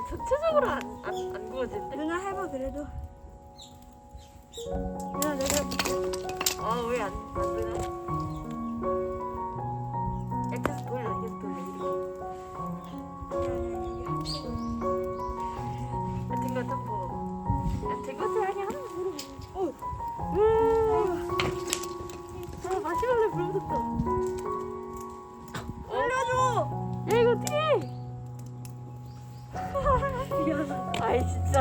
전체적으로 안 구워진대? 누나 해봐 그래도. 누나 내가 왜 안 되나? 계속 돌려 계속 돌려 이렇게 된 거 좀 보고 된 거지 아니야? 마시멜로 불 붙었다. 알려줘. 야 이거 어떡해? 미안하다. 아이 진짜.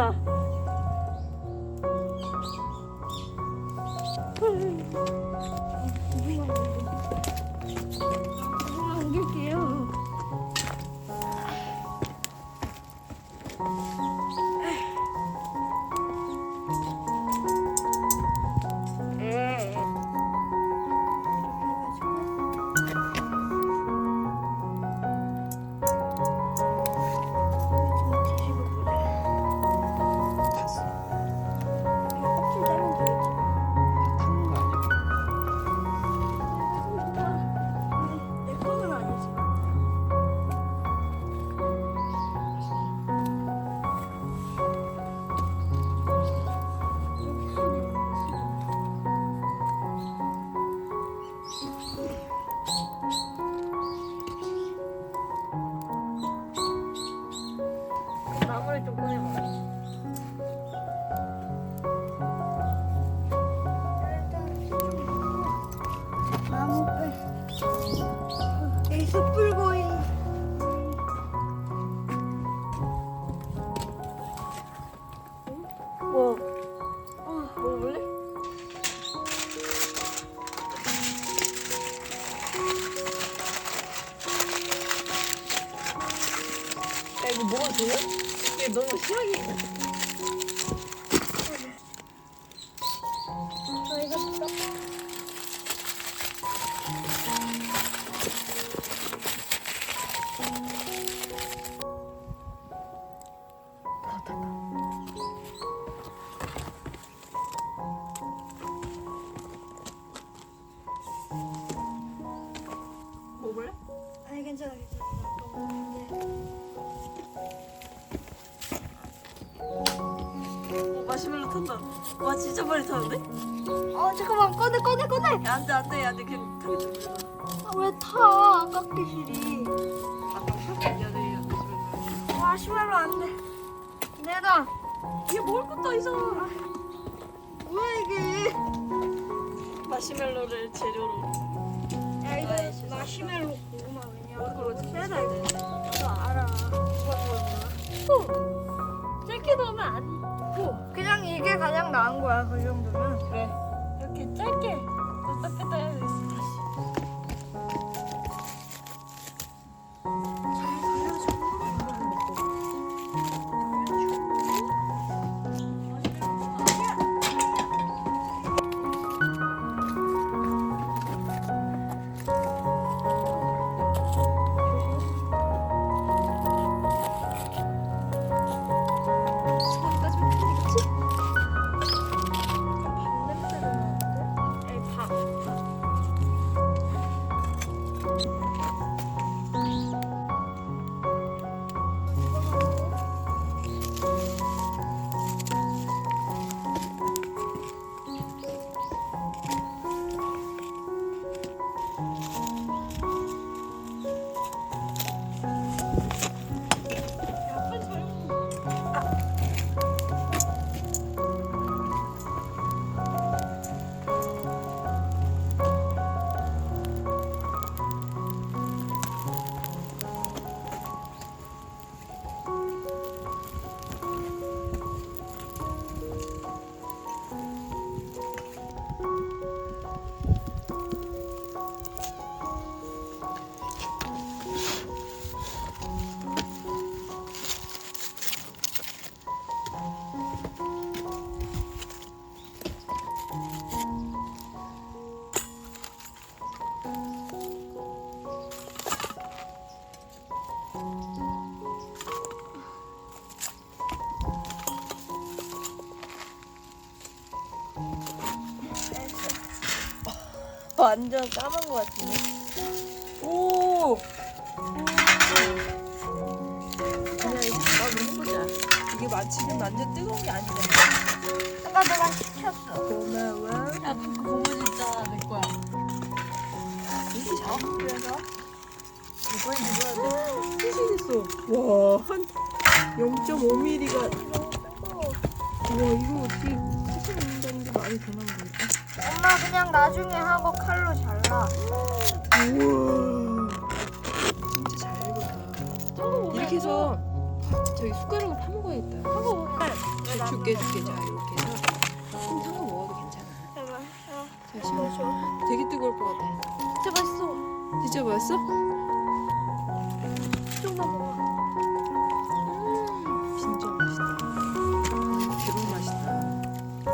누나 옮길게요. 나무를 좀 꺼내봐. 나무 빼. 여기 숯불고이. 뭐? 먹어볼래? 야 이거 먹어도 돼? 이게 너무 심하게 저희가 딱 먹어볼래? 아니 괜찮아 괜찮아. 마시멜로 탄다. 와 진짜 빨리 타는데? 잠깐만 꺼내. 야, 안돼 그냥 타게 좀 해봐. 왜 타? 깎기 싫이. 미안해 마시멜로 안 돼. 내다. 이게 먹을 것도 아니잖아. 뭐야 이게? 마시멜로를 재료로. 야 아이, 이거 마시멜로 고구마 왜냐? 그걸로 세다 이거. 나도 알아. 누가 좋아하나? 짧게 넣으면 안 그냥 이게 가장 나은 거야 그 정도면. 그래. 이렇게 짧게 넣었다 뺐다 해야 돼. 완전 까만 거 같은데? 오! 지금 완전 뜨거운 게 아니잖아. 아까 내가 시켰어. 고마워. 야, 고무줄 있잖아, 내 거야. 이렇게 잘 뿌려서 이번에 누구야 돼? 푸시겠어. 와, 한 0.5mm가. 와, 이거 어떻게 세척한다는 게 말이 되나 모르겠다. 엄마 그냥 나중에 하고 칼로 잘라. 우와, 진짜 잘 익었다. 이렇게 해서 저기 숟가락으로 파먹어야겠다. 줄게. 자, 이렇게 해서 콩탕을 먹어도 괜찮아. 제발. 잠시만. 되게 뜨거울 것 같아. 진짜 맛있어. 진짜 맛있어? 조금만 먹어. 진짜 맛있다. 대박 맛있다.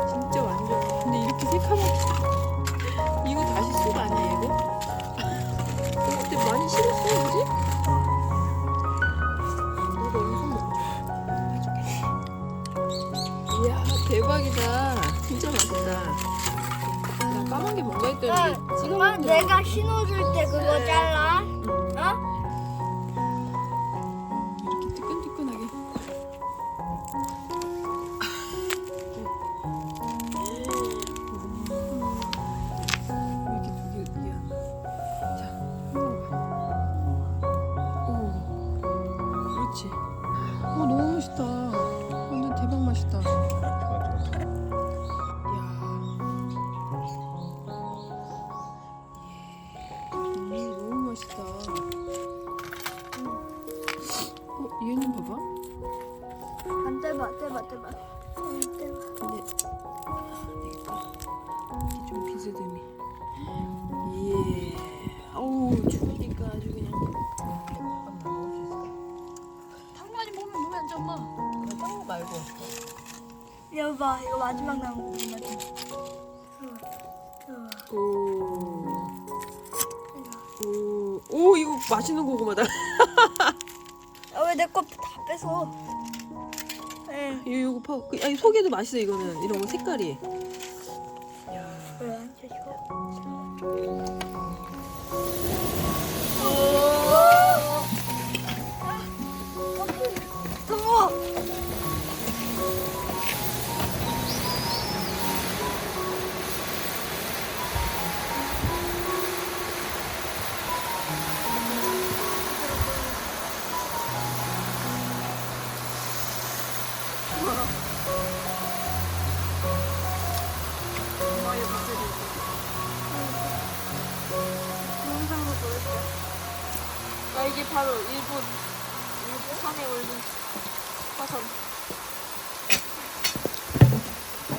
진짜 완전. 근데 이렇게 새카맣게. 이거 다시 수가 아니야, 이거? 이거 그때 많이 식었어, 그지? 이거 엄청 먹자. 해줄게. 이야, 대박이다. 진짜 맛있다. 나 까만 게 뭔가 했더니 찍어 엄마 먹는 내가 신호줄 때 그거 잘라. 어? 이렇게 뜨끈뜨끈하게. 이렇게 두 개, 이야. 자, 먹어봐. 오, 그렇지. 너무 맛있다. 완전 대박 맛있다. 이야. 너무 맛있다. 얘는 봐봐. 안 떼봐. 떼봐. 떼봐. 근데 되겠다. 이렇게 좀 비스듬히. 예. 어우, 추우니까 아주 그냥. 잠깐만, 먹을 수 있을까? 당면이 먹으면 몸에 안 좋아, 엄마. 딴거 말고. 이거 봐. 이거 마지막 나온 거. 마지막. 오. 오, 이거 맛있는 고구마다. 왜 내 거 다 뺏어? 네. 이거 파. 아니, 속에도 맛있어, 이거는. 이런 거 색깔이. 왜 안 쳐? 더워. 엄마의 맛을 영상으로 보여줘. 나 이게 바로 일본 산에 올린 화산.